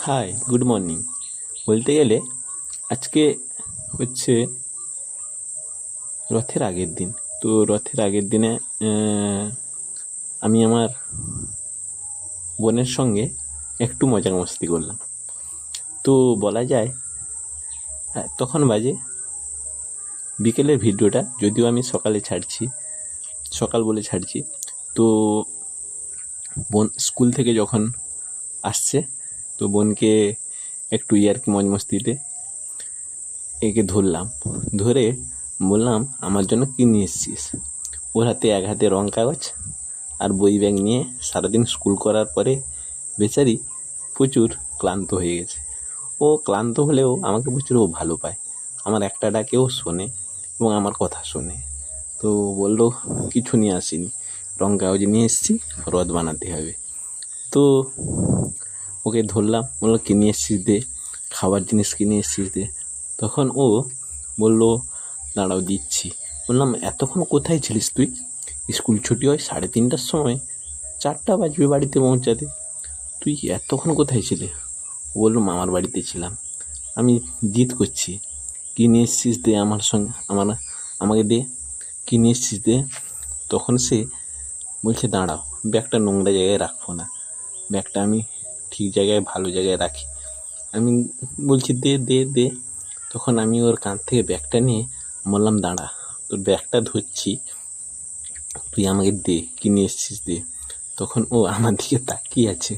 High, good morning. বলতে গেলে আজকে হচ্ছে রথের আগের দিন। তো রথের আগের দিনে আমি আমার বোনের সঙ্গে একটু মজা মস্তি করলাম। তো বলা যায় তখন বাজে বিকেলের ভিডিওটা, যদিও আমি সকালে ছাড়ছি, সকাল বলে ছাড়ছি। তো বোন স্কুল থেকে যখন আসছে, তো বোনকে একটু ইয়ার্কি মজ মস্তিতে একে ধরলাম, ধরে বললাম আমার জন্য কী নিয়ে এসছিস। ওর হাতে এক হাতে রং কাগজ আর বই ব্যাগ নিয়ে সারাদিন স্কুল করার পরে বেচারি প্রচুর ক্লান্ত হয়ে গেছে। ও ক্লান্ত হলেও আমাকে প্রচুর ও ভালো পায়, আমার একটা ডাকেও শোনে এবং আমার কথা শোনে। তো বললো কিছু নিয়ে আসিনি, রং কাগজ নিয়ে এসেছি, রথ বানাতে হবে। তো ওকে ধরলাম, বললো কিনে এসছিস দে, খাবার জিনিস কিনে এসছিস দে। তখন ও বললো দাঁড়াও দিচ্ছি। বললাম এতক্ষণ কোথায় ছিলিস তুই? স্কুল ছুটি হয় 3:30টার সময়, 4টা বাজবে বাড়িতে পৌঁছাতে, তুই এতক্ষণ কোথায় ছিলে? ও বললো মামার বাড়িতে ছিলাম। আমি জিদ করছি কিনে এসছিস দে, আমার সঙ্গে আমাকে দে, কিনে এসছিস দে। তখন সে বলছে দাঁড়াও, ব্যাগটা নোংরা জায়গায় রাখবো না, ব্যাগটা আমি ঠিক জায়গায় ভালো জায়গায় রাখি। আমি বলছি দে দে দে। তখন আমি ওর কাঁধ থেকে ব্যাগটা নিয়ে বললাম দাঁড়া, তোর ব্যাগটা ধরছি, তুই আমাকে দে, কিনে এসছিস দে। তখন ও আমার দিকে তাকিয়ে আছে,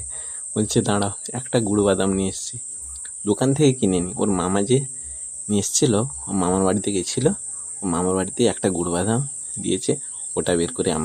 বলছে দাঁড়াও, একটা গুঁড়ো বাদাম নিয়ে এসছি, দোকান থেকে কিনে নি, ওর মামা যে নিয়ে এসেছিলো, ও মামার বাড়িতে গেছিলো, ও মামার বাড়িতে একটা গুঁড়ো বাদাম দিয়েছে, ওটা বের করে আমাকে